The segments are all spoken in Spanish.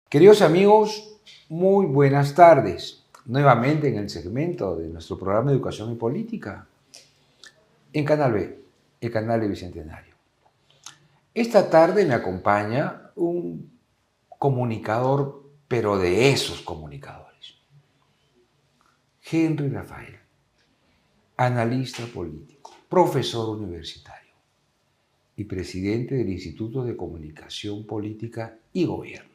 Queridos amigos, muy buenas tardes. Nuevamente en el segmento de nuestro programa de Educación y Política en Canal B, el canal de Bicentenario. Esta tarde me acompaña un comunicador, pero de esos comunicadores. Henry Rafael, analista político, profesor universitario y presidente del Instituto de Comunicación Política y Gobierno,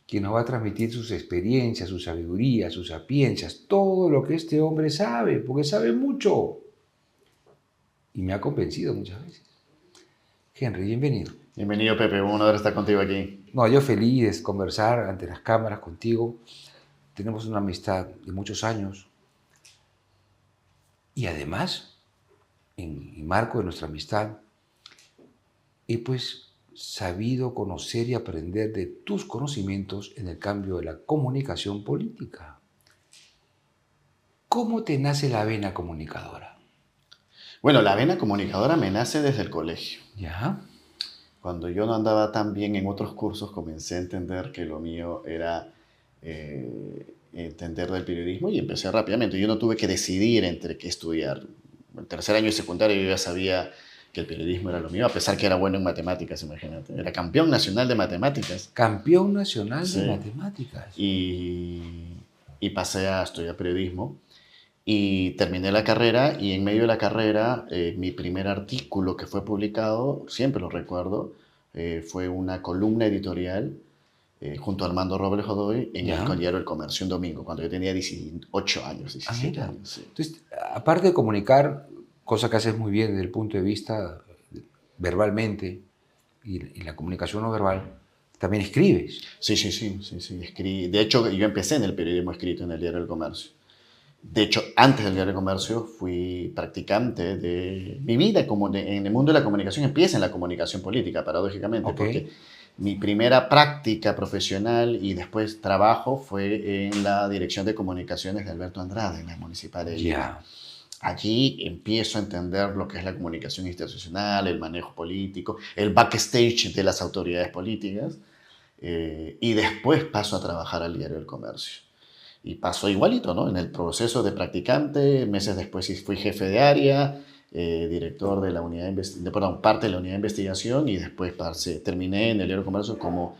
quien nos va a transmitir sus experiencias, su sabiduría, sus sapiencias, todo lo que este hombre sabe, porque sabe mucho. Y me ha convencido muchas veces. Henry, bienvenido. Bienvenido, Pepe. Un honor estar contigo aquí. No, yo feliz de conversar ante las cámaras contigo. Tenemos una amistad de muchos años. Y además, en el marco de nuestra amistad, he sabido conocer y aprender de tus conocimientos en el cambio de la comunicación política. ¿Cómo te nace la vena comunicadora? Bueno, la vena comunicadora me nace desde el colegio. ¿Ya? Cuando yo no andaba tan bien en otros cursos, comencé a entender que lo mío era entender del periodismo y empecé rápidamente. Yo no tuve que decidir entre qué estudiar. En el tercer año de secundaria yo ya sabía que el periodismo era lo mío, a pesar que era bueno en matemáticas, imagínate. Era campeón nacional de matemáticas. Campeón nacional Sí. de matemáticas. Y pasé a estudiar periodismo. Y terminé la carrera y en medio de la carrera mi primer artículo que fue publicado, siempre lo recuerdo, fue una columna editorial junto a Armando Robles Godoy en el diario El Comercio un domingo, cuando yo tenía 18 años, 17 años. Sí. Entonces, aparte de comunicar, cosa que haces muy bien desde el punto de vista verbalmente y la comunicación no verbal, también escribes. Sí. Escribí. De hecho, yo empecé en el periodismo escrito en el diario El Comercio. De hecho, antes del diario de comercio fui practicante de mi vida en el mundo de la comunicación. Empieza en la comunicación política, paradójicamente, porque mi primera práctica profesional y después trabajo fue en la Dirección de Comunicaciones de Alberto Andrade, en la Municipal de Lima. Allí empiezo a entender lo que es la comunicación institucional, el manejo político, el backstage de las autoridades políticas, y después paso a trabajar al diario del Comercio. Y pasó igualito, ¿no? En el proceso de practicante, meses después fui jefe de área, director de la unidad parte de la unidad de investigación y después terminé en el Diario Comercio como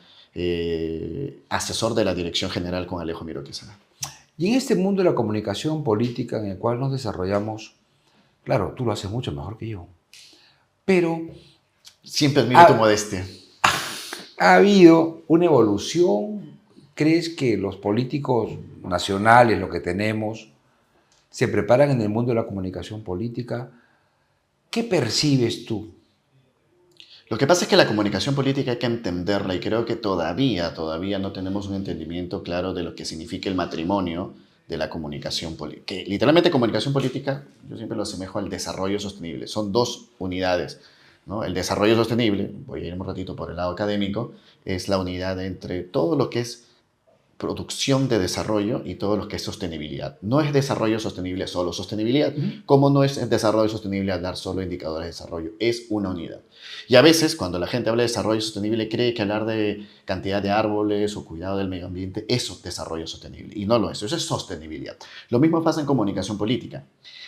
asesor de la dirección general con Alejo Miro Quesada. Y en este mundo de la comunicación política en el cual nos desarrollamos, claro, tú lo haces mucho mejor que yo, pero... Siempre admiro tu modestia. ¿Ha habido una evolución? ¿Crees que los políticos nacionales, lo que tenemos, se preparan en el mundo de la comunicación política? ¿Qué percibes tú? Lo que pasa es que la comunicación política hay que entenderla y creo que todavía no tenemos un entendimiento claro de lo que significa el matrimonio de la comunicación política. Que literalmente comunicación política, yo siempre lo asemejo al desarrollo sostenible. Son dos unidades, ¿no? El desarrollo sostenible, voy a ir un ratito por el lado académico, es la unidad entre todo lo que es producción de desarrollo y todo lo que es sostenibilidad. No es desarrollo sostenible solo sostenibilidad, como no es desarrollo sostenible dar solo indicadores de desarrollo, es una unidad. Y a veces cuando la gente habla de desarrollo sostenible cree que hablar de cantidad de árboles o cuidado del medio ambiente, eso es desarrollo sostenible, y no lo es, eso es sostenibilidad. Lo mismo pasa en comunicación política.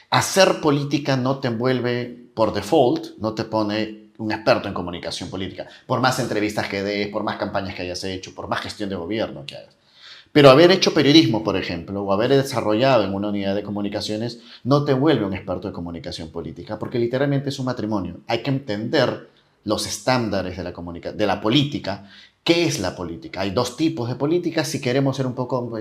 Hacer política no te envuelve por default, no te pone un experto en comunicación política, por más entrevistas que des, por más campañas que hayas hecho, por más gestión de gobierno que hagas. Pero haber hecho periodismo, por ejemplo, o haber desarrollado en una unidad de comunicaciones, no te vuelve un experto de comunicación política, porque literalmente es un matrimonio. Hay que entender los estándares de la política. ¿Qué es la política? Hay dos tipos de política, si queremos ser un poco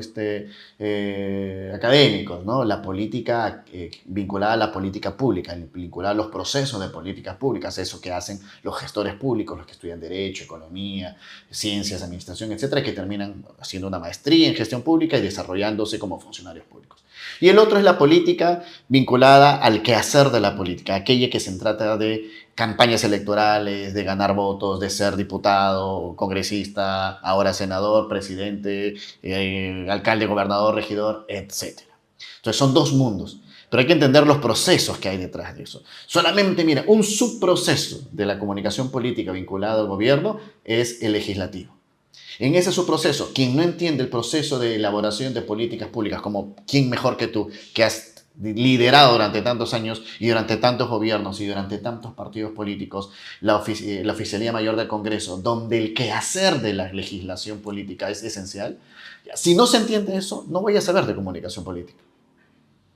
académicos, ¿no? La política vinculada a la política pública, vinculada a los procesos de políticas públicas, eso que hacen los gestores públicos, los que estudian Derecho, Economía, Ciencias, Administración, etcétera, que terminan haciendo una maestría en gestión pública y desarrollándose como funcionarios públicos. Y el otro es la política vinculada al quehacer de la política, aquella que se trata de campañas electorales, de ganar votos, de ser diputado, congresista, ahora senador, presidente, alcalde, gobernador, regidor, etc. Entonces son dos mundos. Pero hay que entender los procesos que hay detrás de eso. Solamente, mira, un subproceso de la comunicación política vinculado al gobierno es el legislativo. En ese subproceso, quien no entiende el proceso de elaboración de políticas públicas, como quién mejor que tú, que has liderado durante tantos años y durante tantos gobiernos y durante tantos partidos políticos, la Oficialía Mayor del Congreso, donde el quehacer de la legislación política es esencial. Si no se entiende eso, no voy a saber de comunicación política.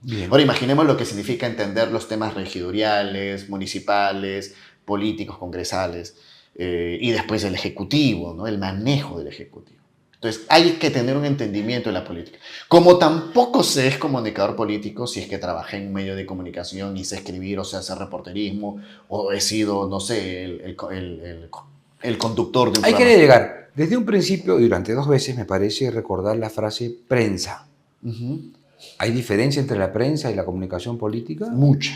Bien. Ahora imaginemos lo que significa entender los temas regidoriales, municipales, políticos, congresales, y después el ejecutivo, ¿no? El manejo del ejecutivo. Entonces hay que tener un entendimiento de la política. Como tampoco se es comunicador político, si es que trabajé en un medio de comunicación y sé escribir o sé hacer reporterismo, o he sido, no sé, el conductor de un Hay programa. que llegar. Desde un principio, y durante 2 veces, me parece recordar la frase prensa. ¿Hay diferencia entre la prensa y la comunicación política? Mucha.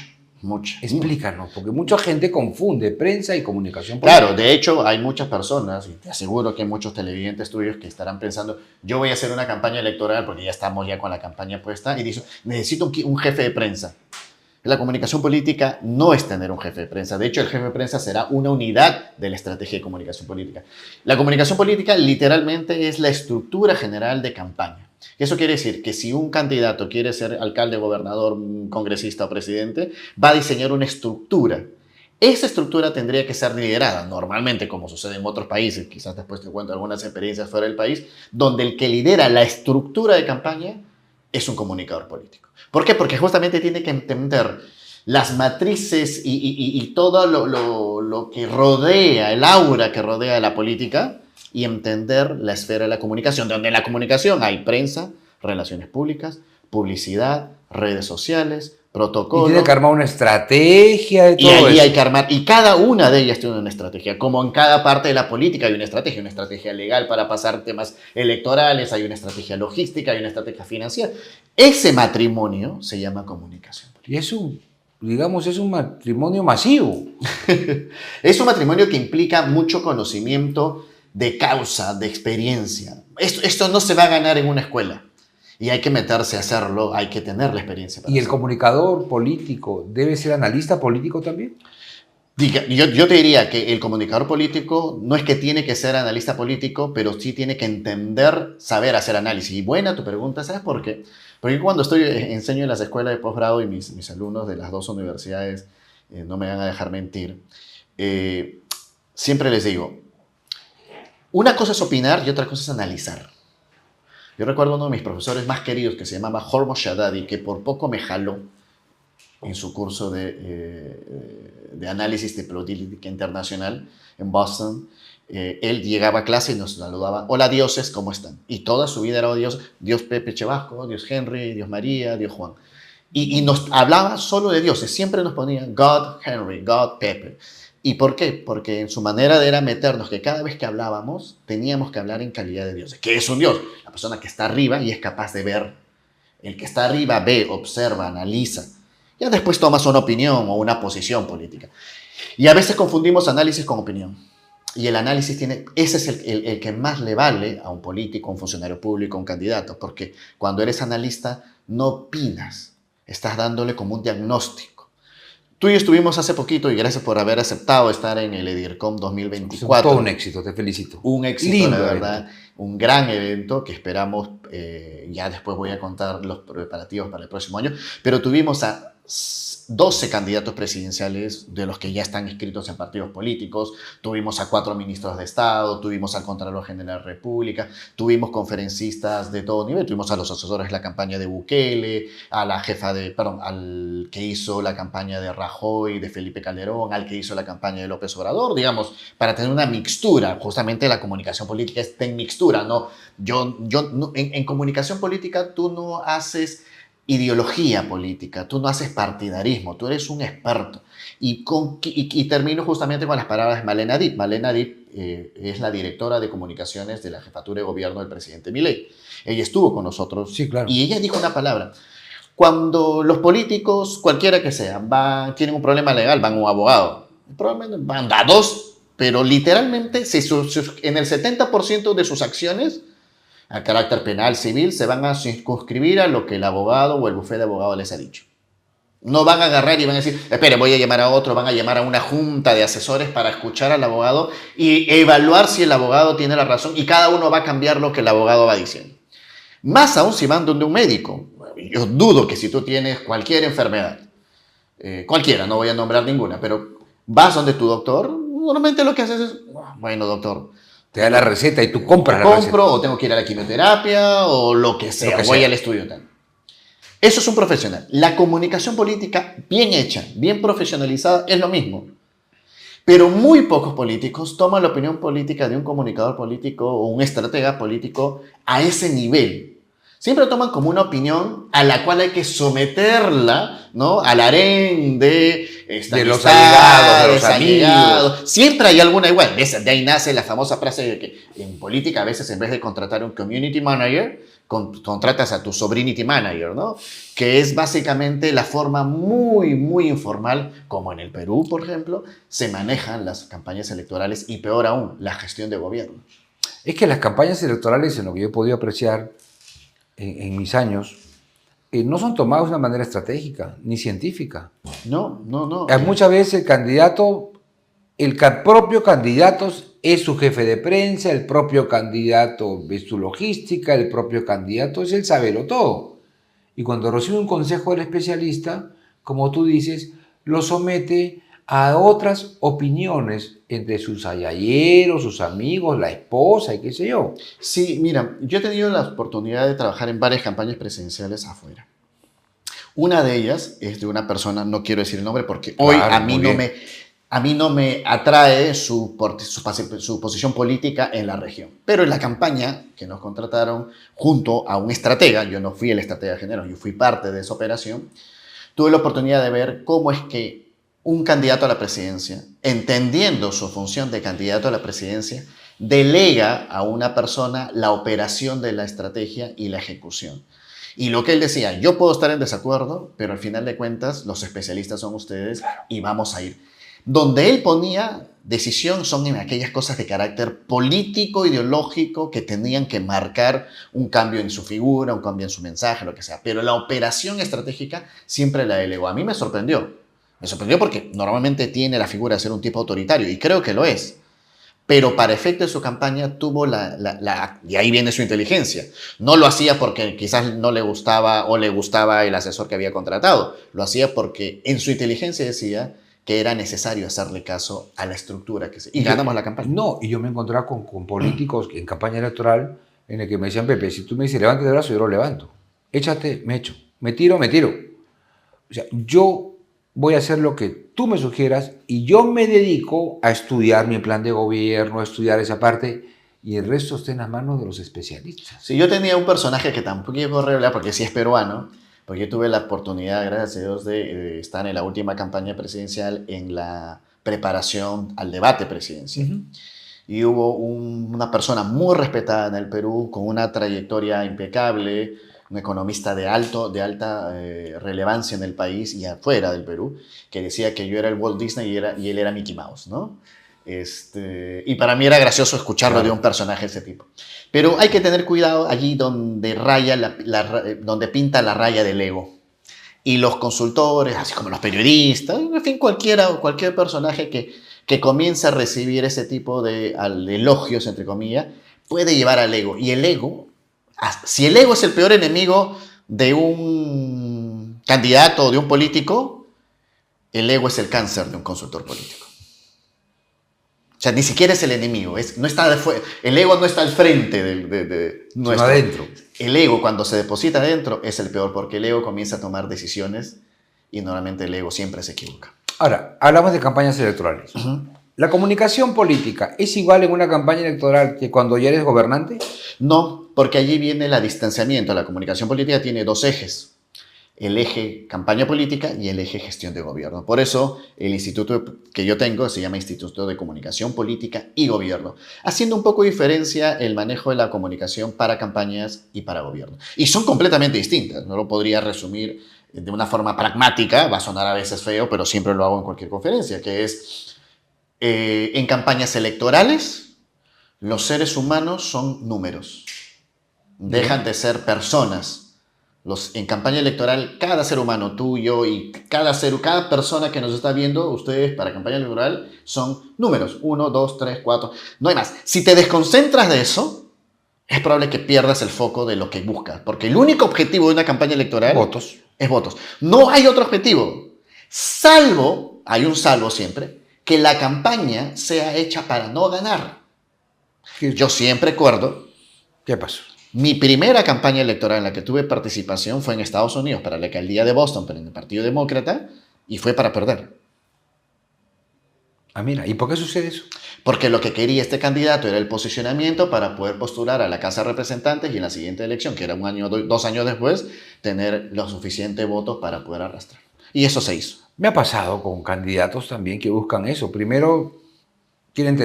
Explícanos, porque mucha gente confunde prensa y comunicación política. Claro, de hecho hay muchas personas, y te aseguro que hay muchos televidentes tuyos que estarán pensando, yo voy a hacer una campaña electoral porque ya estamos con la campaña puesta, y dicen, necesito un jefe de prensa. La comunicación política no es tener un jefe de prensa. De hecho, el jefe de prensa será una unidad de la estrategia de comunicación política. La comunicación política literalmente es la estructura general de campaña. Eso quiere decir que si un candidato quiere ser alcalde, gobernador, congresista o presidente, va a diseñar una estructura. Esa estructura tendría que ser liderada, normalmente como sucede en otros países, quizás después te cuento algunas experiencias fuera del país, donde el que lidera la estructura de campaña es un comunicador político. ¿Por qué? Porque justamente tiene que entender las matrices y todo lo que rodea, el aura que rodea la política, y entender la esfera de la comunicación, donde en la comunicación hay prensa, relaciones públicas, publicidad, redes sociales, protocolos. Y tiene que armar una estrategia de todo eso. Y ahí hay eso. que armar, y cada una de ellas tiene una estrategia, como en cada parte de la política hay una estrategia legal para pasar temas electorales, hay una estrategia logística, hay una estrategia financiera. Ese matrimonio se llama comunicación política. Y es un matrimonio masivo. Es un matrimonio que implica mucho conocimiento de causa, de experiencia. Esto no se va a ganar en una escuela. Y hay que meterse a hacerlo, hay que tener la experiencia para ¿Y el hacerlo. comunicador político debe ser analista político también? Yo te diría que el comunicador político no es que tiene que ser analista político, pero sí tiene que entender, saber hacer análisis. Y buena tu pregunta, ¿sabes por qué? Porque cuando enseño en las escuelas de posgrado y mis alumnos de las 2 universidades no me van a dejar mentir, siempre les digo, una cosa es opinar y otra cosa es analizar. Yo recuerdo uno de mis profesores más queridos que se llamaba Hormuz Shadadi, que por poco me jaló en su curso de análisis de política internacional en Boston. Él llegaba a clase y nos saludaba, hola dioses, ¿cómo están? Y toda su vida era Dios Pepe Chevasco, Dios Henry, Dios María, Dios Juan. Y nos hablaba solo de dioses, siempre nos ponía God Henry, God Pepe. ¿Y por qué? Porque en su manera era meternos que cada vez que hablábamos teníamos que hablar en calidad de Dios. ¿Qué es un Dios? La persona que está arriba y es capaz de ver. El que está arriba ve, observa, analiza. Ya después tomas una opinión o una posición política. Y a veces confundimos análisis con opinión. Y el análisis ese es el que más le vale a un político, a un funcionario público, a un candidato. Porque cuando eres analista no opinas, estás dándole como un diagnóstico. Tú y yo estuvimos hace poquito, y gracias por haber aceptado estar en el EDIRCOM 2024. Todo un éxito, te felicito. Un éxito, Lindo, la verdad. Un gran evento que esperamos, ya después voy a contar los preparativos para el próximo año, pero tuvimos a 12 candidatos presidenciales de los que ya están inscritos en partidos políticos, tuvimos a 4 ministros de Estado, tuvimos al Contralor General de la República, tuvimos conferencistas de todo nivel, tuvimos a los asesores de la campaña de Bukele, a la jefa al que hizo la campaña de Rajoy, de Felipe Calderón, al que hizo la campaña de López Obrador, digamos, para tener una mixtura. Justamente la comunicación política está en mixtura, ¿no? En comunicación política tú no haces ideología política, tú no haces partidarismo, tú eres un experto. Y termino justamente con las palabras de Malena Dip. Malena Dip es la directora de comunicaciones de la jefatura de gobierno del presidente Milei. Ella estuvo con nosotros, sí, claro. Y ella dijo una palabra. Cuando los políticos, cualquiera que sea, tienen un problema legal, van a un abogado. Probablemente van a 2, pero literalmente en el 70% de sus acciones a carácter penal, civil, se van a circunscribir a lo que el abogado o el bufete de abogados les ha dicho. No van a agarrar y van a decir, espere, voy a llamar a otro, van a llamar a una junta de asesores para escuchar al abogado y evaluar si el abogado tiene la razón y cada uno va a cambiar lo que el abogado va diciendo. Más aún si van donde un médico. Yo dudo que si tú tienes cualquier enfermedad, cualquiera, no voy a nombrar ninguna, pero vas donde tu doctor, normalmente lo que haces es, bueno, doctor, te da la receta y tú compras la receta. O tengo que ir a la quimioterapia o lo que sea, voy al estudio tal. Eso es un profesional. La comunicación política bien hecha, bien profesionalizada, es lo mismo. Pero muy pocos políticos toman la opinión política de un comunicador político o un estratega político a ese nivel. Siempre toman como una opinión a la cual hay que someterla, ¿no? Al harén de los allegados, de los amigos. Siempre hay alguna igual. De ahí nace la famosa frase de que en política a veces en vez de contratar un community manager, contratas a tu sobrinity manager, ¿no? Que es básicamente la forma muy, muy informal, como en el Perú, por ejemplo, se manejan las campañas electorales y peor aún, la gestión de gobierno. Es que las campañas electorales, en lo que yo he podido apreciar en mis años, no son tomadas de una manera estratégica ni científica. No. Muchas veces el candidato, propio candidato es su jefe de prensa, el propio candidato es su logística, el propio candidato es el sabelo todo. Y cuando recibe un consejo del especialista, como tú dices, lo somete a otras opiniones entre sus ayayeros, sus amigos, la esposa y qué sé yo. Sí, mira, yo he tenido la oportunidad de trabajar en varias campañas presidenciales afuera. Una de ellas es de una persona, no quiero decir el nombre porque hoy a mí no me atrae su posición política en la región. Pero en la campaña que nos contrataron junto a un estratega, yo no fui el estratega general, yo fui parte de esa operación, tuve la oportunidad de ver cómo es que un candidato a la presidencia, entendiendo su función de candidato a la presidencia, delega a una persona la operación de la estrategia y la ejecución. Y lo que él decía, yo puedo estar en desacuerdo, pero al final de cuentas los especialistas son ustedes y vamos a ir. Donde él ponía decisión son en aquellas cosas de carácter político, ideológico, que tenían que marcar un cambio en su figura, un cambio en su mensaje, lo que sea. Pero la operación estratégica siempre la delegó. A mí me sorprendió. Me sorprendió porque normalmente tiene la figura de ser un tipo autoritario, y creo que lo es. Pero para efecto de su campaña tuvo y ahí viene su inteligencia. No lo hacía porque quizás no le gustaba o le gustaba el asesor que había contratado. Lo hacía porque en su inteligencia decía que era necesario hacerle caso a la estructura. Y ganamos la campaña. No, y yo me encontraba con políticos en campaña electoral en el que me decían, Pepe, si tú me dices levante el brazo, yo lo levanto. Échate, me echo. Me tiro, me tiro. O sea, yo voy a hacer lo que tú me sugieras y yo me dedico a estudiar mi plan de gobierno, a estudiar esa parte y el resto está en las manos de los especialistas. Sí, yo tenía un personaje que tampoco quiero revelar porque sí es peruano, porque yo tuve la oportunidad, gracias a Dios, de estar en la última campaña presidencial en la preparación al debate presidencial. Uh-huh. Y hubo una persona muy respetada en el Perú, con una trayectoria impecable, un economista de alta relevancia en el país y afuera del Perú, que decía que yo era el Walt Disney y él era Mickey Mouse, ¿no? Y para mí era gracioso escucharlo de un personaje de ese tipo. Pero hay que tener cuidado allí donde donde pinta la raya del ego. Y los consultores, así como los periodistas, en fin, cualquier personaje que comience a recibir ese tipo de elogios, entre comillas, puede llevar al ego. Y el ego, si el ego es el peor enemigo de un candidato o de un político, el ego es el cáncer de un consultor político. O sea, ni siquiera es el enemigo. El ego no está al frente de nuestro. Adentro. El ego, cuando se deposita adentro, es el peor, porque el ego comienza a tomar decisiones y normalmente el ego siempre se equivoca. Ahora, hablamos de campañas electorales. Uh-huh. ¿La comunicación política es igual en una campaña electoral que cuando ya eres gobernante? No, porque allí viene el distanciamiento. La comunicación política tiene dos ejes. El eje campaña política y el eje gestión de gobierno. Por eso el instituto que yo tengo se llama Instituto de Comunicación Política y Gobierno, haciendo un poco de diferencia el manejo de la comunicación para campañas y para gobierno. Y son completamente distintas, no lo podría resumir de una forma pragmática, va a sonar a veces feo, pero siempre lo hago en cualquier conferencia, que es en campañas electorales, los seres humanos son números, dejan de ser personas. En campaña electoral, cada ser humano tuyo y cada persona que nos está viendo, ustedes para campaña electoral son números. 1, 2, 3, 4. No hay más. Si te desconcentras de eso, es probable que pierdas el foco de lo que buscas. Porque el único objetivo de una campaña electoral Votos. es votos. No hay otro objetivo. Salvo, hay un salvo siempre, que la campaña sea hecha para no ganar. Yo siempre recuerdo. ¿Qué pasó? Mi primera campaña electoral en la que tuve participación fue en Estados Unidos para la alcaldía de Boston, pero en el Partido Demócrata, y fue para perder. Ah, mira, ¿y por qué sucede eso? Porque lo que quería este candidato era el posicionamiento para poder postular a la Casa de Representantes y en la siguiente elección, que era 1 año, 2 años después, tener los suficientes votos para poder arrastrar. Y eso se hizo. Me ha pasado con candidatos también que buscan eso. Primero quieren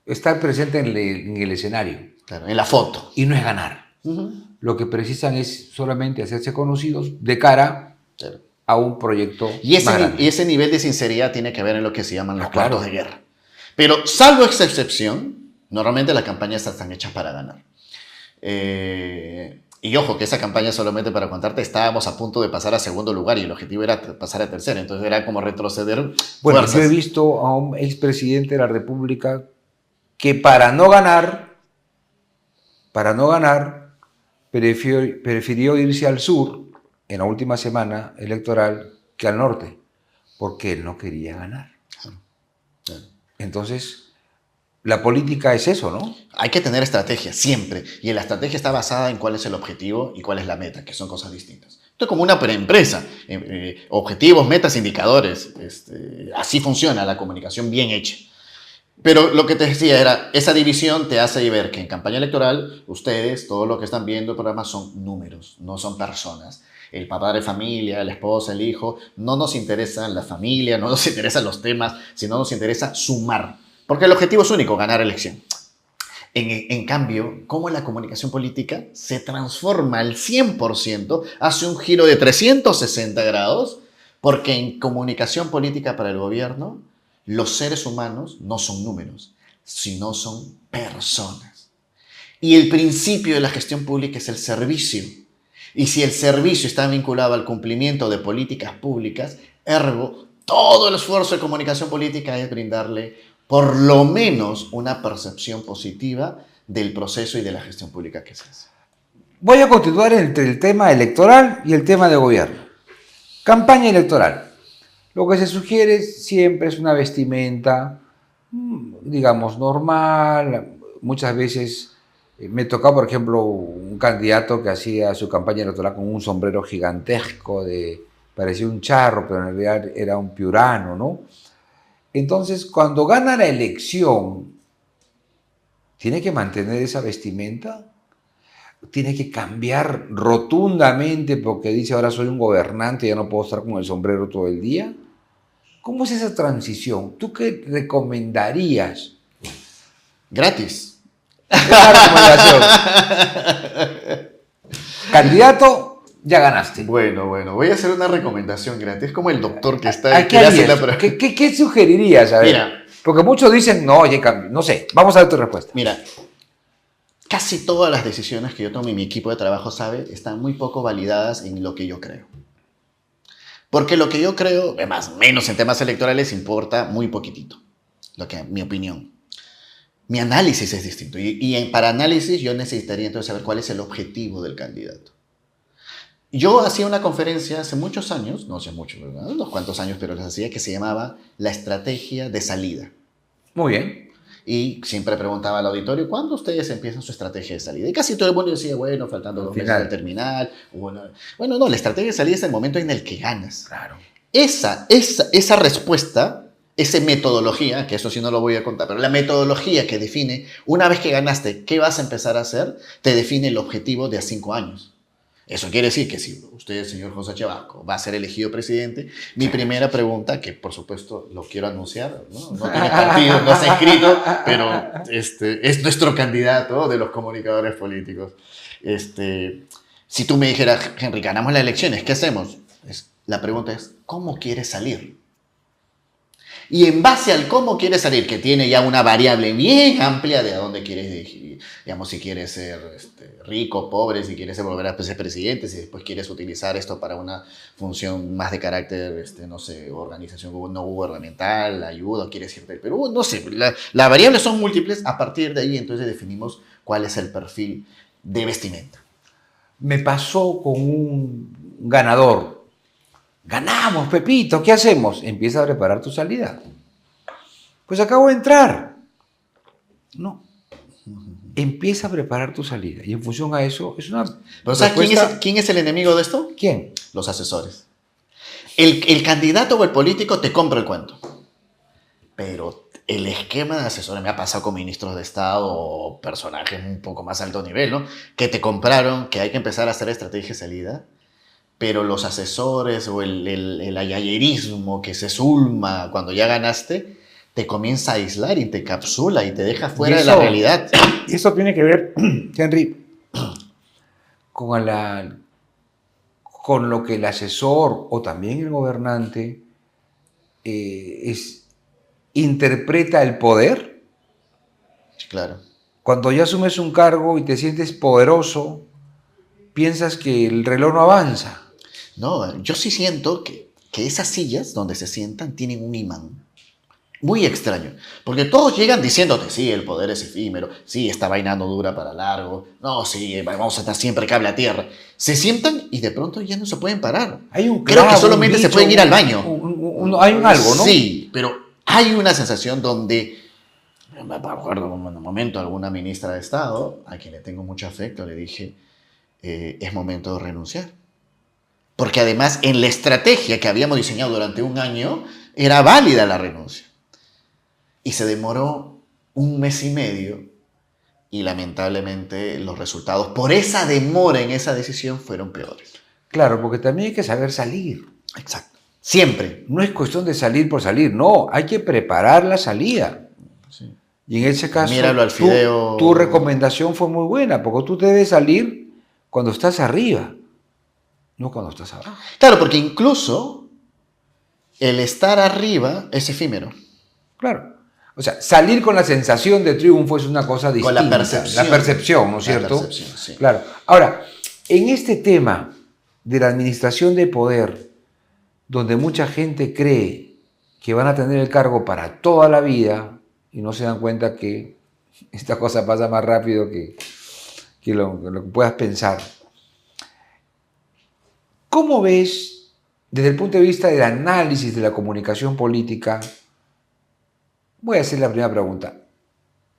estar presente en el escenario. Claro, en la foto. Y no es ganar. Lo que precisan es solamente hacerse conocidos de cara a un proyecto y más grande. Y ese nivel de sinceridad tiene que ver en lo que se llaman los cuartos de guerra. Pero salvo esa excepción, normalmente las campañas están hechas para ganar. Y ojo, que esa campaña, solamente para contarte, estábamos a punto de pasar a segundo lugar y el objetivo era pasar a tercero. Entonces era como retroceder. Bueno, fuerzas. yo he visto a un expresidente de la República que para no ganar, prefirió irse al sur en la última semana electoral que al norte, porque él no quería ganar. Entonces, la política es eso, ¿no? Hay que tener estrategia, siempre. Y la estrategia está basada en cuál es el objetivo y cuál es la meta, que son cosas distintas. Esto es como una empresa. Objetivos, metas, indicadores. Así funciona la comunicación bien hecha. Pero lo que te decía era, esa división te hace ver que en campaña electoral, ustedes, todo lo que están viendo el programa son números, no son personas. El papá de familia, la esposa, el hijo, no nos interesa la familia, no nos interesan los temas, sino nos interesa sumar. Porque el objetivo es único, ganar elección. En cambio, cómo la comunicación política se transforma al 100%, hace un giro de 360 grados, porque en comunicación política para el gobierno, los seres humanos no son números, sino son personas. Y el principio de la gestión pública es el servicio. Y si el servicio está vinculado al cumplimiento de políticas públicas, ergo, todo el esfuerzo de comunicación política es brindarle por lo menos una percepción positiva del proceso y de la gestión pública que se hace. Voy a continuar entre el tema electoral y el tema de gobierno. Campaña electoral. Lo que se sugiere siempre es una vestimenta, digamos, normal. Muchas veces me tocaba, por ejemplo, un candidato que hacía su campaña electoral con un sombrero gigantesco, parecía un charro, pero en realidad era un piurano, ¿no? Entonces, cuando gana la elección, ¿tiene que mantener esa vestimenta? ¿Tiene que cambiar rotundamente porque dice ahora soy un gobernante y ya no puedo estar con el sombrero todo el día? ¿Cómo es esa transición? ¿Tú qué recomendarías? Gratis. Una recomendación. Candidato, ya ganaste. Bueno, voy a hacer una recomendación gratis. Es como el doctor que está... ¿Qué sugerirías? A ver, mira, porque muchos dicen, no, oye, no sé. Vamos a ver tu respuesta. Mira, casi todas las decisiones que yo tomo y mi equipo de trabajo sabe están muy poco validadas en lo que yo creo. Porque lo que yo creo, además, menos en temas electorales, importa muy poquitito. Mi opinión. Mi análisis es distinto. Para análisis yo necesitaría entonces saber cuál es el objetivo del candidato. Yo hacía una conferencia hace muchos años, no hace mucho, ¿verdad? Unos cuantos años, pero les hacía, que se llamaba La Estrategia de Salida. Muy bien. Y siempre preguntaba al auditorio, ¿cuándo ustedes empiezan su estrategia de salida? Y casi todo el mundo decía, bueno, faltando 2 meses al terminal. Bueno, no, la estrategia de salida es el momento en el que ganas. Claro. Esa respuesta, esa metodología, que eso sí no lo voy a contar, pero la metodología que define, una vez que ganaste, qué vas a empezar a hacer, te define el objetivo de a 5 años. Eso quiere decir que si usted, señor José Chabaco, va a ser elegido presidente, mi primera pregunta, que por supuesto lo quiero anunciar, no tiene partido, no se ha inscrito, pero es nuestro candidato de los comunicadores políticos. Si tú me dijeras, Henry, ganamos las elecciones, ¿qué hacemos? La pregunta es, ¿cómo quieres salir? Y en base al cómo quieres salir, que tiene ya una variable bien amplia de a dónde quieres dirigir, digamos, si quieres ser rico, pobre, si quieres volver a ser presidente, si después quieres utilizar esto para una función más de carácter, no sé, organización no gubernamental, ayuda, quieres ir del Perú, no sé, las variables son múltiples, a partir de ahí entonces definimos cuál es el perfil de vestimenta. Me pasó con un ganador. Ganamos, Pepito, ¿qué hacemos? Empieza a preparar tu salida. Pues acabo de entrar. No. Empieza a preparar tu salida. Y en función a eso, es una... Pero ¿sabes quién es el enemigo de esto? ¿Quién? Los asesores. El candidato o el político te compra el cuento. Pero el esquema de asesores me ha pasado con ministros de Estado o personajes un poco más alto nivel, ¿no? Que te compraron, que hay que empezar a hacer estrategia de salida, pero los asesores o el ayayerismo que se sulma cuando ya ganaste, te comienza a aislar y te capsula y te deja fuera de la realidad. Eso tiene que ver, Henry, con lo que el asesor o también el gobernante interpreta el poder. Claro. Cuando ya asumes un cargo y te sientes poderoso, piensas que el reloj no avanza. No, yo sí siento que esas sillas donde se sientan tienen un imán. Muy extraño, porque todos llegan diciéndote, sí, el poder es efímero, sí, esta vaina no dura para largo, no, sí, vamos a estar siempre cable a tierra. Se sientan y de pronto ya no se pueden parar. Creo que solamente se pueden ir al baño. Hay un algo, ¿no? Sí, pero hay una sensación donde, me acuerdo en un momento, alguna ministra de Estado, a quien le tengo mucho afecto, le dije, es momento de renunciar. Porque además, en la estrategia que habíamos diseñado durante un año, era válida la renuncia. Y se demoró 1 mes y medio y lamentablemente los resultados por esa demora en esa decisión fueron peores. Claro, porque también hay que saber salir. Exacto. Siempre. No es cuestión de salir por salir, no, hay que preparar la salida. Sí. Y en ese caso, míralo al Fideo. Tu recomendación fue muy buena, porque tú debes salir cuando estás arriba, no cuando estás abajo. Claro, porque incluso el estar arriba es efímero. Claro. O sea, salir con la sensación de triunfo es una cosa distinta. Con la percepción. La percepción, ¿no es cierto? La percepción, sí. Claro. Ahora, en este tema de la administración de poder, donde mucha gente cree que van a tener el cargo para toda la vida y no se dan cuenta que esta cosa pasa más rápido que lo que puedas pensar. ¿Cómo ves, desde el punto de vista del análisis de la comunicación política, voy a hacer la primera pregunta,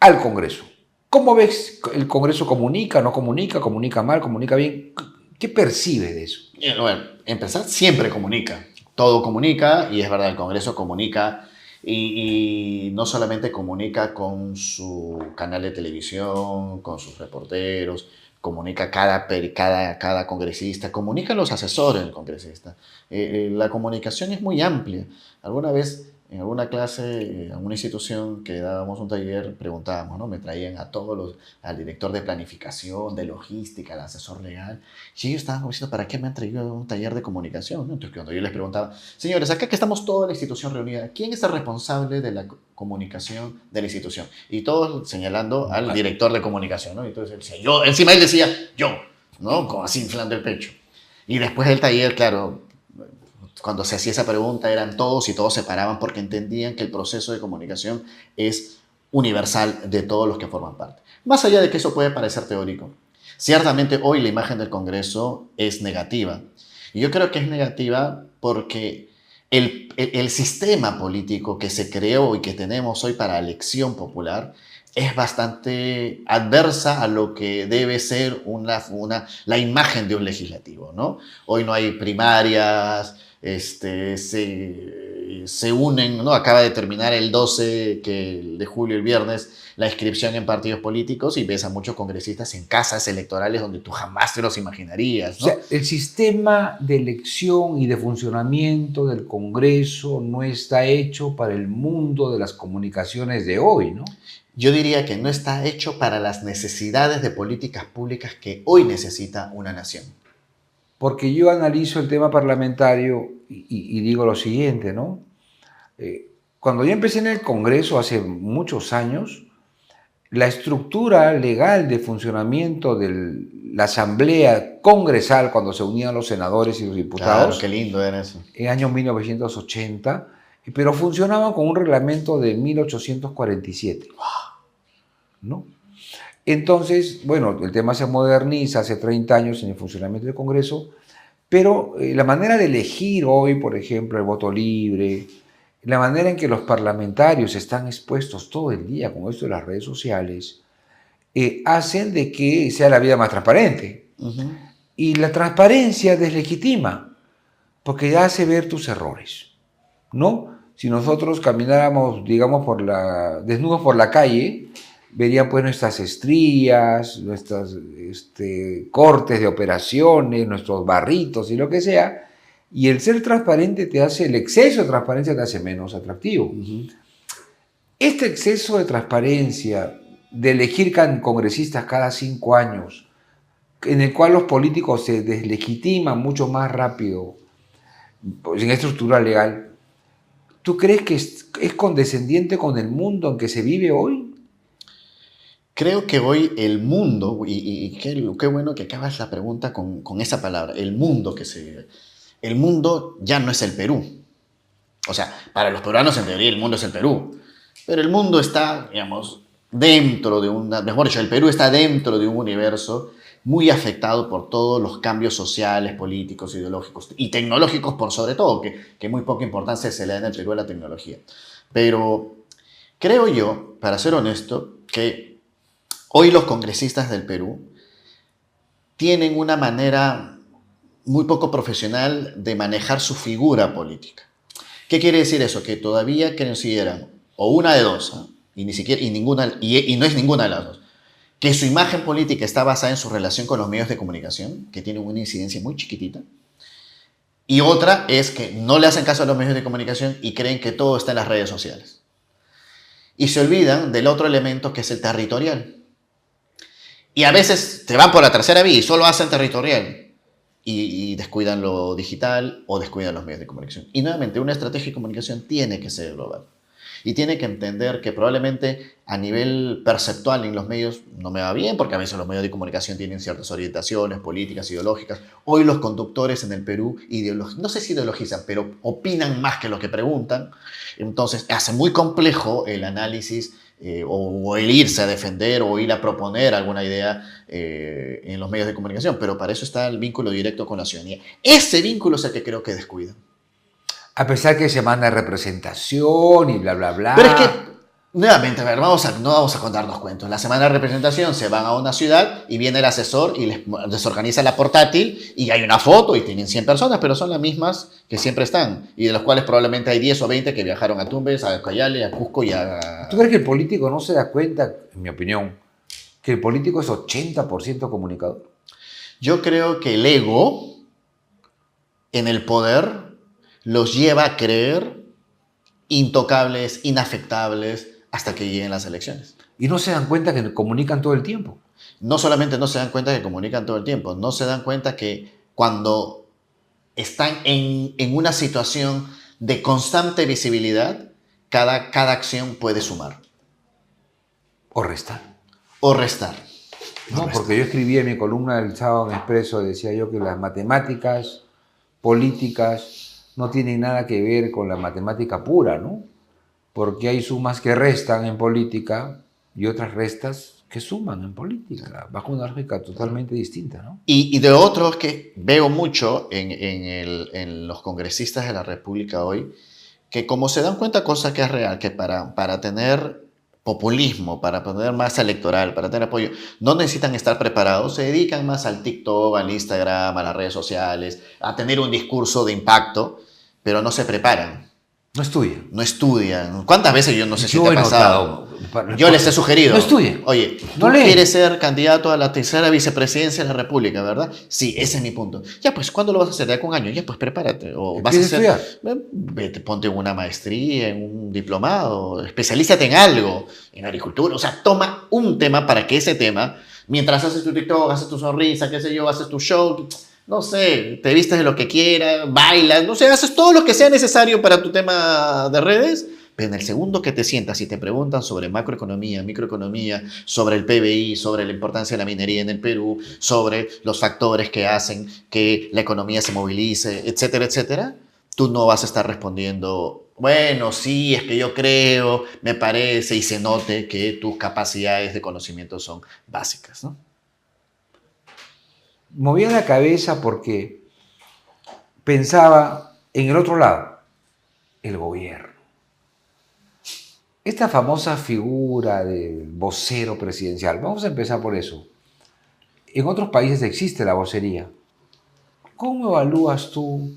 al Congreso? ¿Cómo ves el Congreso comunica, no comunica, comunica mal, comunica bien? ¿Qué percibe de eso? Bueno, empezar siempre comunica. Todo comunica y es verdad, el Congreso comunica y no solamente comunica con su canal de televisión, con sus reporteros, comunica cada congresista, comunica a los asesores del congresista. La comunicación es muy amplia. Alguna vez en alguna clase, en alguna institución que dábamos un taller, preguntábamos, ¿no? Me traían al director de planificación, de logística, al asesor legal, y ellos estaban diciendo, ¿para qué me han traído un taller de comunicación? ¿No? Entonces, cuando yo les preguntaba, señores, acá que estamos toda la institución reunida, ¿quién es el responsable de la comunicación de la institución? Y todos señalando al director de comunicación, ¿no? Y entonces él decía, yo, encima él decía, yo, ¿no? Como así inflando el pecho. Y después del taller, claro, cuando se hacía esa pregunta eran todos y todos se paraban porque entendían que el proceso de comunicación es universal de todos los que forman parte. Más allá de que eso puede parecer teórico, ciertamente hoy la imagen del Congreso es negativa. Y yo creo que es negativa porque el sistema político que se creó y que tenemos hoy para elección popular es bastante adversa a lo que debe ser la imagen de un legislativo, ¿no? Hoy no hay primarias, se unen, ¿no? Acaba de terminar el 12 de julio, el viernes, la inscripción en partidos políticos y ves a muchos congresistas en casas electorales donde tú jamás te los imaginarías, ¿no? O sea, el sistema de elección y de funcionamiento del Congreso no está hecho para el mundo de las comunicaciones de hoy, ¿no? Yo diría que no está hecho para las necesidades de políticas públicas que hoy necesita una nación. Porque yo analizo el tema parlamentario y digo lo siguiente, ¿no? Cuando yo empecé en el Congreso hace muchos años, la estructura legal de funcionamiento de la Asamblea Congresal, cuando se unían los senadores y los Claro, diputados, qué lindo era eso. en año 1980, pero funcionaba con un reglamento de 1847, ¿no? Entonces, bueno, el tema se moderniza hace 30 años en el funcionamiento del Congreso, pero la manera de elegir hoy, por ejemplo, el voto libre, la manera en que los parlamentarios están expuestos todo el día con esto de las redes sociales, hacen de que sea la vida más transparente. Ujú. Y la transparencia deslegitima, porque ya hace ver tus errores, ¿no? Si nosotros camináramos, digamos, desnudos por la calle, verían pues nuestras estrías, nuestros cortes de operaciones, nuestros barritos y lo que sea, y el ser transparente el exceso de transparencia te hace menos atractivo. Ujú. Este exceso de transparencia, de elegir congresistas cada 5 años, en el cual los políticos se deslegitiman mucho más rápido, pues, en estructura legal, ¿tú crees que es condescendiente con el mundo en que se vive hoy? Creo que hoy el mundo, y qué bueno que acabas la pregunta con esa palabra, el mundo que se vive. El mundo ya no es el Perú. O sea, para los peruanos en teoría el mundo es el Perú. Pero el mundo está, digamos, dentro de mejor dicho, el Perú está dentro de un universo muy afectado por todos los cambios sociales, políticos, ideológicos y tecnológicos por sobre todo, que muy poca importancia se le da en el Perú a la tecnología. Pero creo yo, para ser honesto, que hoy los congresistas del Perú tienen una manera muy poco profesional de manejar su figura política. ¿Qué quiere decir eso? Que todavía consideran, o una de dos, ¿eh? y no es ninguna de las dos, que su imagen política está basada en su relación con los medios de comunicación, que tienen una incidencia muy chiquitita, y otra es que no le hacen caso a los medios de comunicación y creen que todo está en las redes sociales. Y se olvidan del otro elemento que es el territorial. Y a veces te van por la tercera vía y solo hacen territorial. Y descuidan lo digital o descuidan los medios de comunicación. Y nuevamente, una estrategia de comunicación tiene que ser global. Y tiene que entender que probablemente a nivel perceptual en los medios no me va bien, porque a veces los medios de comunicación tienen ciertas orientaciones políticas, ideológicas. Hoy los conductores en el Perú, no sé si ideologizan, pero opinan más que lo que preguntan. Entonces, hace muy complejo el análisis o el irse a defender o ir a proponer alguna idea en los medios de comunicación. Pero para eso está el vínculo directo con la ciudadanía. Ese vínculo es el que creo que descuidan. A pesar que se manda representación y bla, bla, bla. Pero es que, nuevamente, a ver, no vamos a contarnos cuentos. La semana de representación se van a una ciudad y viene el asesor y les organiza la portátil y hay una foto y tienen 100 personas, pero son las mismas que siempre están y de las cuales probablemente hay 10 o 20 que viajaron a Tumbes, a Cayale, a Cusco y a... ¿Tú crees que el político no se da cuenta, en mi opinión, que el político es 80% comunicador? Yo creo que el ego en el poder los lleva a creer intocables, inafectables, hasta que lleguen las elecciones. Y no se dan cuenta que comunican todo el tiempo. No solamente no se dan cuenta que comunican todo el tiempo, no se dan cuenta que cuando están en una situación de constante visibilidad, cada acción puede sumar. O restar. O restar. No, porque yo escribí en mi columna del Sábado en Expreso, decía yo que las matemáticas políticas no tienen nada que ver con la matemática pura, ¿no? Porque hay sumas que restan en política y otras restas que suman en política, bajo una lógica totalmente distinta, ¿no? Y de otros que veo mucho en los congresistas de la República hoy, que como se dan cuenta, cosa que es real, que para tener populismo, para tener masa electoral, para tener apoyo, no necesitan estar preparados, se dedican más al TikTok, al Instagram, a las redes sociales, a tener un discurso de impacto, pero no se preparan. No estudian. No estudian. ¿Cuántas veces yo no sé si Yo te ha he pasado? notado. Yo les he sugerido. No estudian. Oye, No tú leen. quieres ser candidato a la tercera vicepresidencia de la República, ¿verdad? Sí, ese es mi punto. Ya, pues, ¿cuándo lo vas a hacer? ¿De acá a un año? Ya, pues, prepárate. O vas a ¿Quieres hacer... estudiar? Vete, ponte en una maestría, en un diplomado, especialízate en algo, en agricultura. O sea, toma un tema para que ese tema, mientras haces tu TikTok, haces tu sonrisa, qué sé yo, haces tu show, no sé, te vistes de lo que quieras, bailas, no sé, haces todo lo que sea necesario para tu tema de redes, Pero en el segundo que te sientas y te preguntan sobre macroeconomía, microeconomía, sobre el PBI, sobre la importancia de la minería en el Perú, sobre los factores que hacen que la economía se movilice, etcétera, etcétera, tú no vas a estar respondiendo, bueno, sí, es que yo creo, me parece, y se note que tus capacidades de conocimiento son básicas, ¿no? Movía la cabeza porque pensaba en el otro lado, el gobierno. Esta famosa figura del vocero presidencial, vamos a empezar por eso. En otros países existe la vocería. ¿Cómo evalúas tú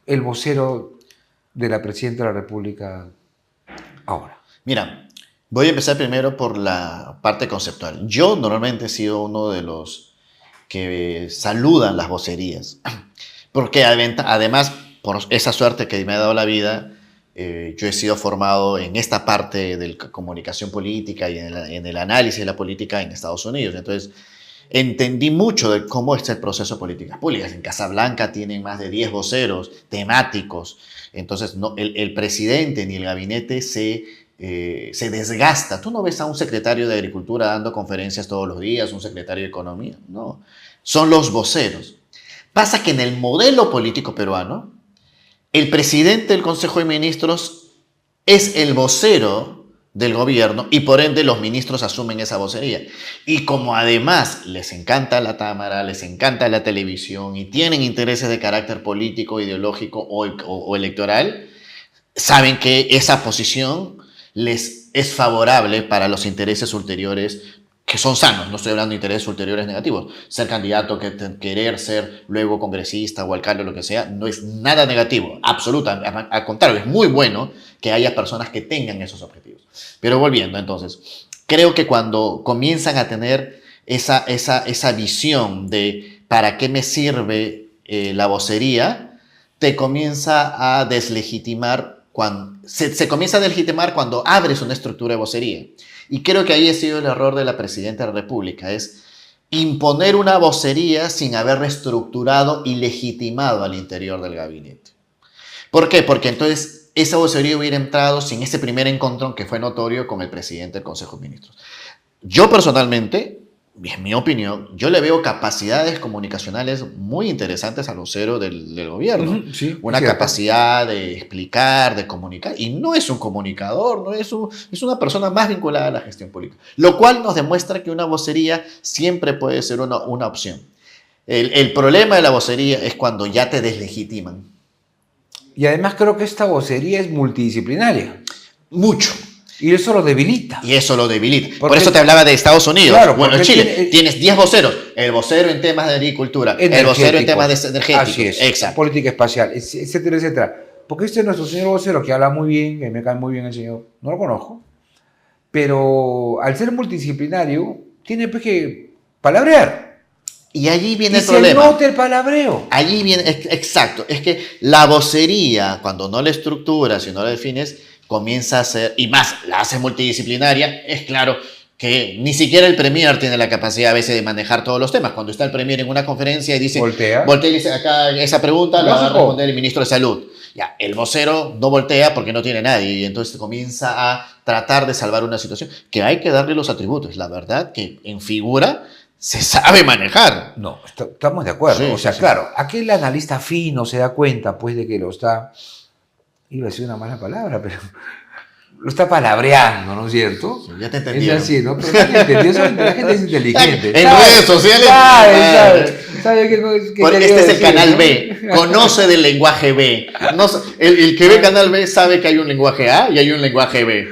el vocero de la Presidenta de la República ahora? Mira, voy a empezar primero por la parte conceptual. Yo normalmente he sido uno de los que saludan las vocerías, porque además, por esa suerte que me ha dado la vida, yo he sido formado en esta parte de la comunicación política y en el análisis de la política en Estados Unidos. Entonces, entendí mucho de cómo es el proceso de políticas públicas. En Casablanca tienen más de 10 voceros temáticos. Entonces, no, el presidente ni el gabinete se desgasta. Tú no ves a un secretario de Agricultura dando conferencias todos los días, un secretario de Economía. No, son los voceros. Pasa que en el modelo político peruano, el presidente del Consejo de Ministros es el vocero del gobierno y por ende los ministros asumen esa vocería. Y como además les encanta la cámara, les encanta la televisión y tienen intereses de carácter político, ideológico o electoral, saben que esa posición les es favorable para los intereses ulteriores que son sanos. No estoy hablando de intereses ulteriores negativos. Ser candidato, querer ser luego congresista o alcalde o lo que sea, no es nada negativo, absolutamente. Al contrario, es muy bueno que haya personas que tengan esos objetivos. Pero volviendo, entonces, creo que cuando comienzan a tener esa visión de para qué me sirve la vocería, te comienza a deslegitimar se comienza a deslegitimar cuando abres una estructura de vocería. Y creo que ahí ha sido el error de la Presidenta de la República, es imponer una vocería sin haber reestructurado y legitimado al interior del gabinete. ¿Por qué? Porque entonces esa vocería hubiera entrado sin ese primer encontrón que fue notorio con el presidente del Consejo de Ministros. Yo personalmente, en mi opinión, yo le veo capacidades comunicacionales muy interesantes al vocero del gobierno. Sí, una capacidad de explicar, de comunicar. Y no es un comunicador, no es una persona más vinculada a la gestión política. Lo cual nos demuestra que una vocería siempre puede ser una opción. El problema de la vocería es cuando ya te deslegitiman. Y además creo que esta vocería es multidisciplinaria. Mucho. Y eso lo debilita. Y eso lo debilita. Por eso te hablaba de Estados Unidos. Claro, bueno, en Chile tienes 10 voceros. El vocero en temas de agricultura, el vocero en temas energéticos. Así es. Exacto. Política espacial, etcétera, etcétera. Porque este es nuestro señor vocero que habla muy bien, que me cae muy bien el señor. No lo conozco. Pero al ser multidisciplinario, tiene pues que palabrear. Y allí viene el problema. Y se nota el palabreo. Allí viene, exacto. Es que la vocería, cuando no la estructuras y no la defines, comienza a ser, y más, la hace multidisciplinaria, es claro que ni siquiera el premier tiene la capacidad a veces de manejar todos los temas. Cuando está el premier en una conferencia y dice, voltea y dice, acá esa pregunta la va a responder el ministro de Salud. Ya, el vocero no voltea porque no tiene nadie y entonces comienza a tratar de salvar una situación que hay que darle los atributos. La verdad que en figura se sabe manejar. No, estamos de acuerdo. Sí, o sea, sí, claro, aquel analista fino se da cuenta pues de que lo está... Iba a decir una mala palabra, pero lo está palabreando, ¿no es cierto? Sí, ya te entendí. Es así, ¿no? Pero nadie entendió eso, la gente es inteligente. En redes sociales. ¿Sabe que porque este es el canal B. Conoce del lenguaje B. No, el que ve canal B sabe que hay un lenguaje A y hay un lenguaje B.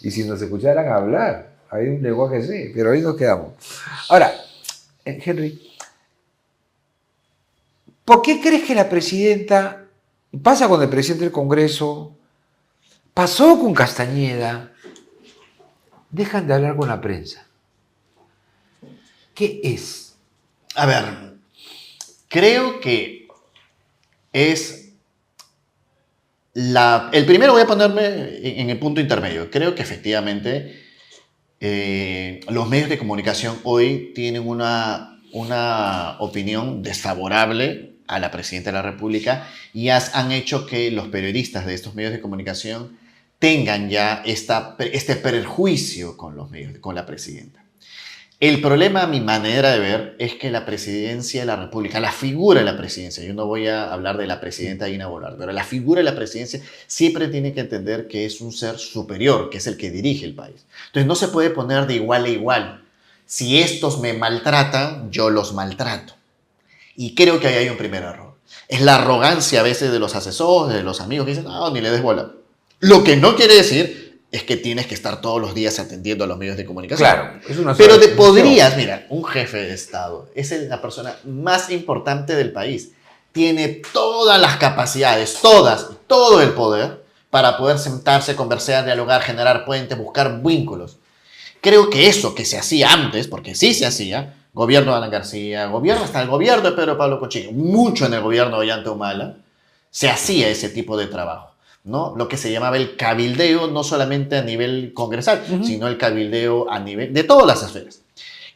Y si nos escucharan hablar, hay un lenguaje C, pero ahí nos quedamos. Ahora, Henry, ¿por qué crees que la presidenta... Pasa con el presidente del Congreso, pasó con Castañeda, dejan de hablar con la prensa? ¿Qué es? A ver, creo que es el primero voy a ponerme en el punto intermedio. Creo que efectivamente los medios de comunicación hoy tienen una opinión desfavorable a la Presidenta de la República y han hecho que los periodistas de estos medios de comunicación tengan ya este perjuicio con los medios, con la Presidenta. El problema, a mi manera de ver, es que la Presidencia de la República, la figura de la Presidencia, yo no voy a hablar de la Presidenta Dina Boluarte, pero la figura de la Presidencia siempre tiene que entender que es un ser superior, que es el que dirige el país. Entonces no se puede poner de igual a igual. Si estos me maltratan, yo los maltrato. Y creo que ahí hay un primer error. Es la arrogancia a veces de los asesores, de los amigos que dicen, no, ni le des bola. Lo que no quiere decir es que tienes que estar todos los días atendiendo a los medios de comunicación. Claro, es una pero podrías, mira, un jefe de Estado es la persona más importante del país. Tiene todas las capacidades, todo el poder para poder sentarse, conversar, dialogar, generar puentes, buscar vínculos. Creo que eso que se hacía antes, porque sí se hacía, gobierno de Alan García, hasta el gobierno de Pedro Pablo Kuczynski, mucho en el gobierno de Ollanta Humala, se hacía ese tipo de trabajo, ¿no? Lo que se llamaba el cabildeo, no solamente a nivel congresal, sino el cabildeo a nivel de todas las esferas,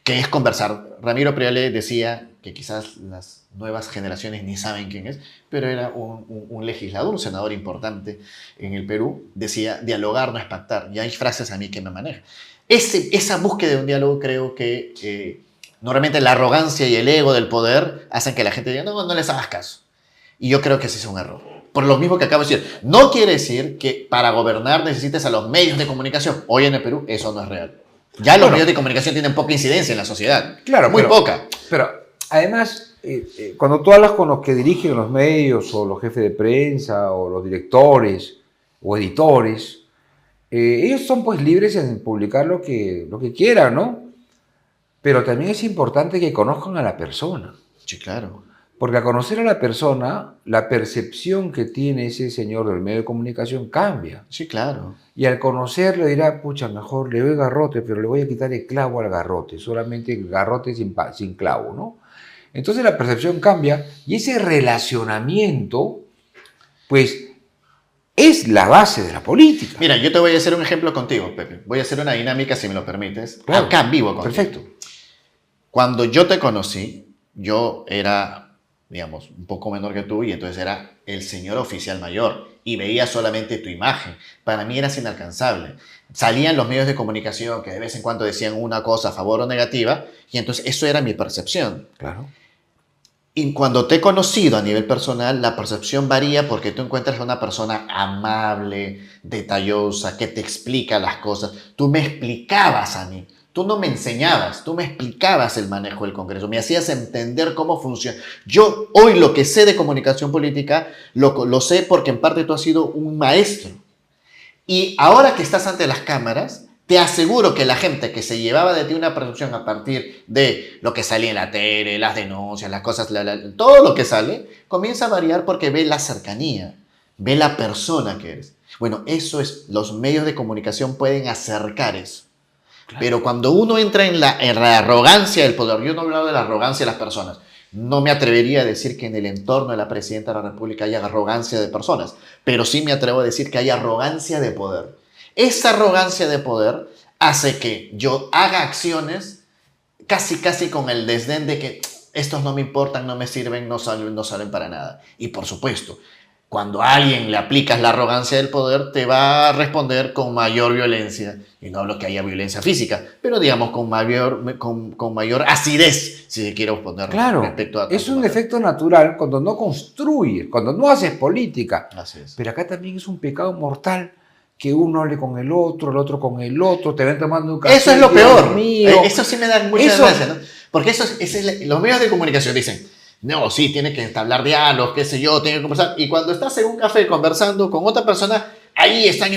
que es conversar. Ramiro Priale decía que quizás las nuevas generaciones ni saben quién es, pero era un legislador, un senador importante en el Perú, decía, dialogar no es pactar, y hay frases a mí que me manejan. Esa búsqueda de un diálogo creo que normalmente la arrogancia y el ego del poder hacen que la gente diga, no les hagas caso. Y yo creo que ese es un error. Por lo mismo que acabo de decir, no quiere decir que para gobernar necesites a los medios de comunicación. Hoy en el Perú eso no es real. Ya los medios de comunicación tienen poca incidencia en la sociedad. Claro, muy poca. Pero además, cuando tú hablas con los que dirigen los medios, o los jefes de prensa, o los directores, o editores, ellos son pues libres en publicar lo que quieran, ¿no? Pero también es importante que conozcan a la persona. Sí, claro. Porque al conocer a la persona, la percepción que tiene ese señor del medio de comunicación cambia. Sí, claro. Y al conocerlo dirá, pucha, mejor le doy garrote, pero le voy a quitar el clavo al garrote, solamente el garrote sin clavo, ¿no? Entonces la percepción cambia y ese relacionamiento, pues, es la base de la política. Mira, yo te voy a hacer un ejemplo contigo, Pepe. Voy a hacer una dinámica, si me lo permites. Claro. Acá en vivo contigo. Perfecto. Cuando yo te conocí, yo era, digamos, un poco menor que tú y entonces era el señor oficial mayor y veía solamente tu imagen. Para mí eras inalcanzable. Salían los medios de comunicación que de vez en cuando decían una cosa a favor o negativa y entonces eso era mi percepción. Claro. Y cuando te he conocido a nivel personal, la percepción varía porque tú encuentras a una persona amable, detallosa, que te explica las cosas. Tú me explicabas a mí. Tú no me enseñabas, tú me explicabas el manejo del Congreso, me hacías entender cómo funciona. Yo hoy lo que sé de comunicación política, lo sé porque en parte tú has sido un maestro. Y ahora que estás ante las cámaras, te aseguro que la gente que se llevaba de ti una percepción a partir de lo que salía en la tele, las denuncias, las cosas, todo lo que sale, comienza a variar porque ve la cercanía, ve la persona que eres. Bueno, eso es, los medios de comunicación pueden acercar eso. Claro. Pero cuando uno entra en la arrogancia del poder, yo no he hablado de la arrogancia de las personas, no me atrevería a decir que en el entorno de la Presidenta de la República haya arrogancia de personas, pero sí me atrevo a decir que hay arrogancia de poder. Esa arrogancia de poder hace que yo haga acciones casi con el desdén de que estos no me importan, no me sirven, no salen para nada. Y por supuesto, cuando a alguien le aplicas la arrogancia del poder, te va a responder con mayor violencia. Y no hablo que haya violencia física, pero digamos con mayor acidez, si se quiere oponer. Claro, respecto a es un efecto natural cuando no construyes, cuando no haces política. Así es. Pero acá también es un pecado mortal que uno hable con el otro con el otro, te ven tomando un café. Eso es lo peor. Mío. Eso sí me da mucha gracia, ¿no? Porque los medios de comunicación dicen, no, sí, tiene que entablar diálogos, qué sé yo, tiene que conversar. Y cuando estás en un café conversando con otra persona, ahí están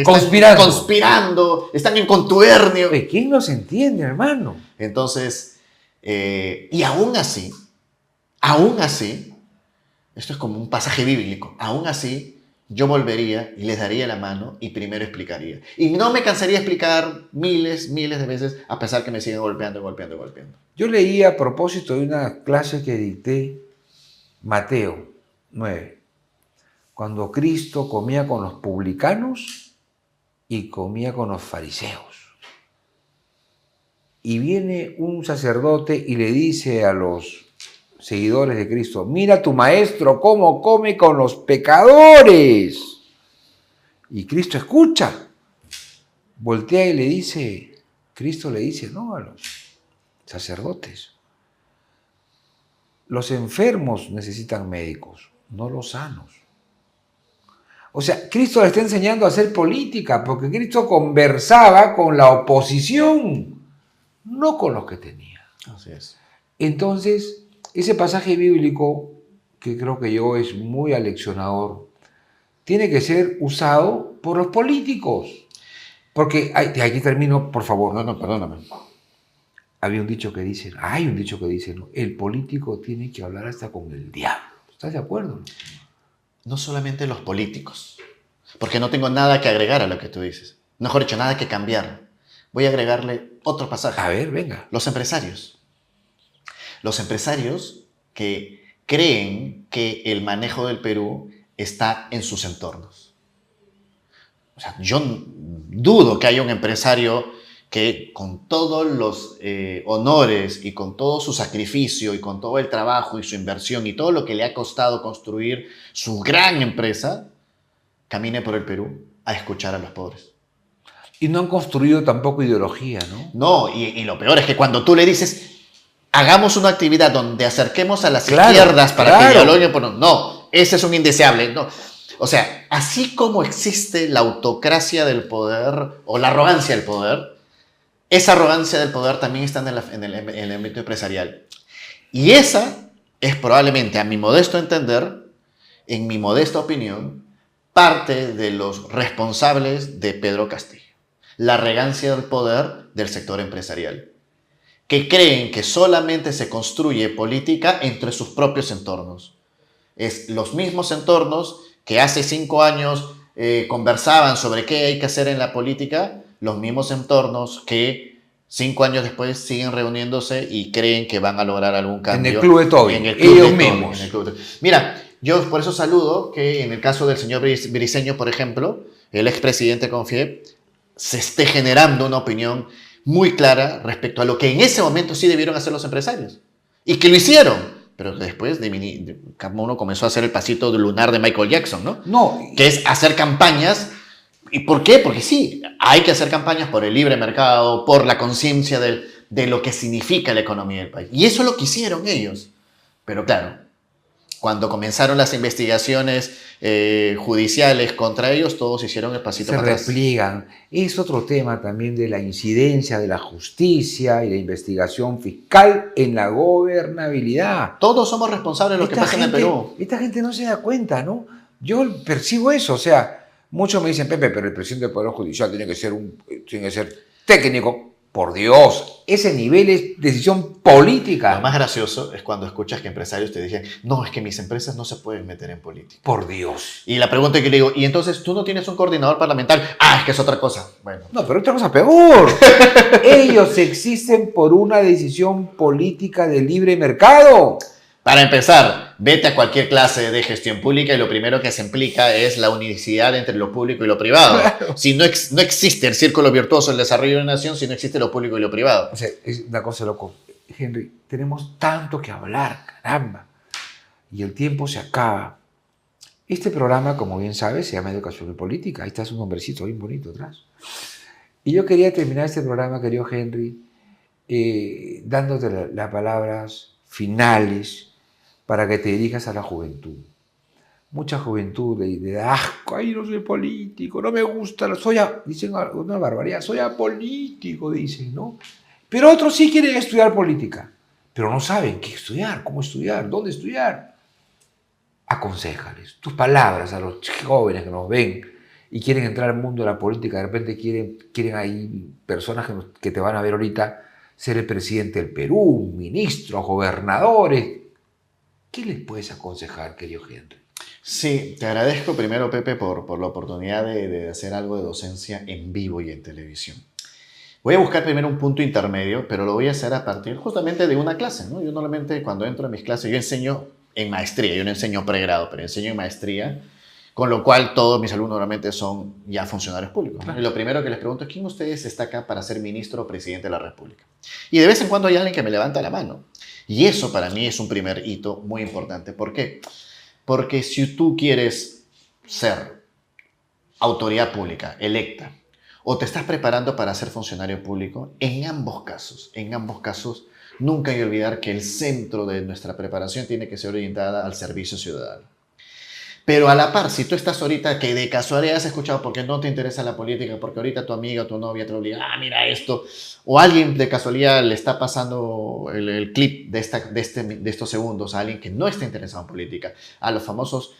conspirando, están en contubernio. ¿Quién los entiende, hermano? Entonces, y aún así, esto es como un pasaje bíblico, aún así, yo volvería y les daría la mano y primero explicaría. Y no me cansaría de explicar miles de veces, a pesar que me siguen golpeando. Yo leí a propósito de una clase que dicté, Mateo 9, cuando Cristo comía con los publicanos y comía con los fariseos. Y viene un sacerdote y le dice a los seguidores de Cristo, mira a tu maestro cómo come con los pecadores. Y Cristo escucha, voltea y le dice, Cristo le dice, no, a los sacerdotes, los enfermos necesitan médicos, no los sanos. O sea, Cristo le está enseñando a hacer política, porque Cristo conversaba con la oposición, no con los que tenía. Así es. Entonces, ese pasaje bíblico, que creo que yo es muy aleccionador, tiene que ser usado por los políticos. Porque, aquí termino, por favor. No, perdóname. Hay un dicho que dice, ¿no? El político tiene que hablar hasta con el diablo. ¿Estás de acuerdo? No solamente los políticos, porque no tengo nada que agregar a lo que tú dices. Mejor dicho, nada que cambiar. Voy a agregarle otro pasaje. A ver, venga. Los empresarios. Los empresarios que creen que el manejo del Perú está en sus entornos. O sea, yo dudo que haya un empresario que con todos los honores y con todo su sacrificio y con todo el trabajo y su inversión y todo lo que le ha costado construir su gran empresa, camine por el Perú a escuchar a los pobres. Y no han construido tampoco ideología, ¿no? No, y lo peor es que cuando tú le dices, hagamos una actividad donde acerquemos a las izquierdas para que dialoguen, no, ese es un indeseable, no. O sea, así como existe la autocracia del poder o la arrogancia del poder, esa arrogancia del poder también está en el ámbito empresarial. Y esa es probablemente, a mi modesto entender, en mi modesta opinión, parte de los responsables de Pedro Castillo. La arrogancia del poder del sector empresarial, que creen que solamente se construye política entre sus propios entornos. Es los mismos entornos que hace 5 años conversaban sobre qué hay que hacer en la política, los mismos entornos que 5 años después siguen reuniéndose y creen que van a lograr algún cambio. En el club de Tobin, ellos mismos. Mira, yo por eso saludo que en el caso del señor Briceño, por ejemplo, el expresidente Confie, se esté generando una opinión muy clara respecto a lo que en ese momento sí debieron hacer los empresarios. Y que lo hicieron. Pero después cada uno comenzó a hacer el pasito lunar de Michael Jackson, ¿no? No. Que es hacer campañas. ¿Y por qué? Porque sí, hay que hacer campañas por el libre mercado, por la conciencia de lo que significa la economía del país. Y eso es lo que hicieron ellos. Pero claro, cuando comenzaron las investigaciones judiciales contra ellos, todos hicieron el pasito para atrás. Se repliegan. Es otro tema también de la incidencia de la justicia y la investigación fiscal en la gobernabilidad. Todos somos responsables de lo que pasa en el Perú. Esta gente no se da cuenta, ¿no? Yo percibo eso, o sea, muchos me dicen, Pepe, pero el presidente del Poder Judicial tiene que ser técnico. Por Dios, ese nivel es decisión política. Lo más gracioso es cuando escuchas que empresarios te dicen, no, es que mis empresas no se pueden meter en política. Por Dios. Y la pregunta que le digo, ¿y entonces tú no tienes un coordinador parlamentario? Ah, es que es otra cosa. Bueno. No, pero otra cosa peor. Ellos existen por una decisión política de libre mercado. Para empezar, vete a cualquier clase de gestión pública y lo primero que se implica es la unicidad entre lo público y lo privado. Claro. Si no existe el círculo virtuoso del desarrollo de una nación, si no existe lo público y lo privado. O sea, es una cosa loco. Henry, tenemos tanto que hablar, caramba. Y el tiempo se acaba. Este programa, como bien sabes, se llama Educación y Política. Ahí está su nombrecito bien bonito atrás. Y yo quería terminar este programa, querido Henry, dándote las palabras finales para que te dirijas a la juventud. Mucha juventud de asco, ay, no soy político, no me gusta, dicen una barbaridad, soy apolítico, dicen, ¿no? Pero otros sí quieren estudiar política, pero no saben qué estudiar, cómo estudiar, dónde estudiar. Aconséjales tus palabras a los jóvenes que nos ven y quieren entrar al mundo de la política, de repente quieren ahí personas que te van a ver ahorita ser el presidente del Perú, ministros, gobernadores. ¿Qué les puedes aconsejar, querido Henry? Sí, te agradezco primero, Pepe, por la oportunidad de hacer algo de docencia en vivo y en televisión. Voy a buscar primero un punto intermedio, pero lo voy a hacer a partir justamente de una clase, ¿no? Yo normalmente cuando entro a mis clases, yo enseño en maestría, yo no enseño pregrado, pero enseño en maestría, con lo cual todos mis alumnos normalmente son ya funcionarios públicos, ¿no? Y lo primero que les pregunto es, ¿quién de ustedes está acá para ser ministro o presidente de la República? Y de vez en cuando hay alguien que me levanta la mano. Y eso para mí es un primer hito muy importante. ¿Por qué? Porque si tú quieres ser autoridad pública electa o te estás preparando para ser funcionario público, en ambos casos, nunca hay que olvidar que el centro de nuestra preparación tiene que ser orientada al servicio ciudadano. Pero a la par, si tú estás ahorita que de casualidad has escuchado porque no te interesa la política, porque ahorita tu amiga o tu novia te obliga, mira esto, o alguien de casualidad le está pasando el clip de estos segundos a alguien que no está interesado en política, a los famosos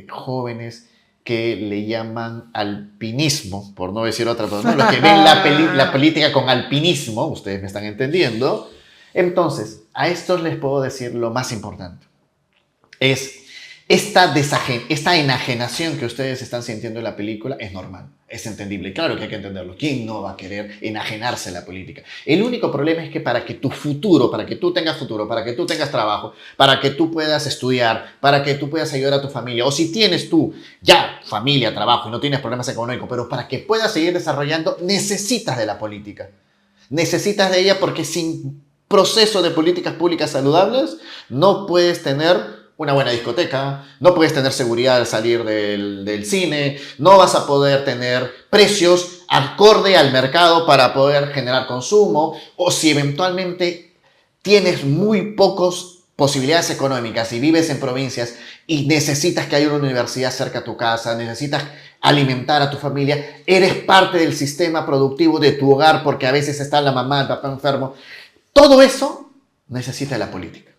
jóvenes que le llaman alpinismo, por no decir otra cosa, ¿no? Los que ven la política con alpinismo, ustedes me están entendiendo. Entonces, a estos les puedo decir lo más importante. Es esta enajenación que ustedes están sintiendo en la película es normal, es entendible. Claro que hay que entenderlo. ¿Quién no va a querer enajenarse en la política? El único problema es que para que tu futuro, para que tú tengas futuro, para que tú tengas trabajo, para que tú puedas estudiar, para que tú puedas ayudar a tu familia, o si tienes tú ya familia, trabajo y no tienes problemas económicos, pero para que puedas seguir desarrollando, necesitas de la política. Necesitas de ella porque sin proceso de políticas públicas saludables no puedes tener una buena discoteca, no puedes tener seguridad al salir del cine, no vas a poder tener precios acorde al mercado para poder generar consumo, o si eventualmente tienes muy pocas posibilidades económicas y vives en provincias y necesitas que haya una universidad cerca a tu casa, necesitas alimentar a tu familia, eres parte del sistema productivo de tu hogar porque a veces está la mamá, el papá enfermo. Todo eso necesita la política.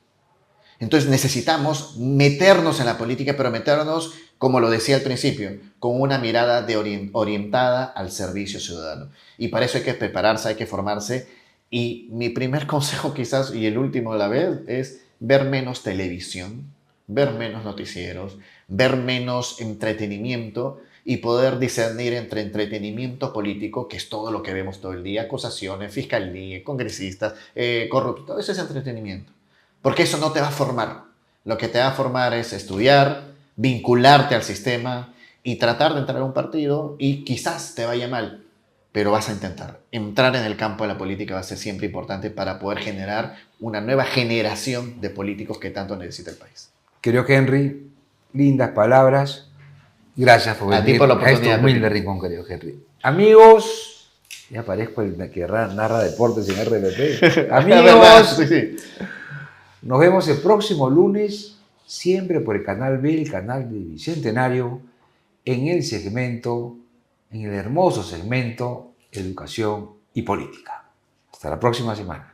Entonces necesitamos meternos en la política, pero meternos, como lo decía al principio, con una mirada orientada al servicio ciudadano. Y para eso hay que prepararse, hay que formarse. Y mi primer consejo quizás, y el último de la vez, es ver menos televisión, ver menos noticieros, ver menos entretenimiento y poder discernir entre entretenimiento político, que es todo lo que vemos todo el día, acusaciones, fiscalía, congresistas, corruptos, todo eso es entretenimiento. Porque eso no te va a formar. Lo que te va a formar es estudiar, vincularte al sistema y tratar de entrar a un partido y quizás te vaya mal, pero vas a intentar. Entrar en el campo de la política va a ser siempre importante para poder generar una nueva generación de políticos que tanto necesita el país. Querido Henry, lindas palabras. Gracias por venir a este humilde rincón, querido Henry. Amigos, ya parezco el que narra deportes en RPP. Amigos, sí. Nos vemos el próximo lunes, siempre por el canal B, el canal de Bicentenario, en el hermoso segmento Educación y Política. Hasta la próxima semana.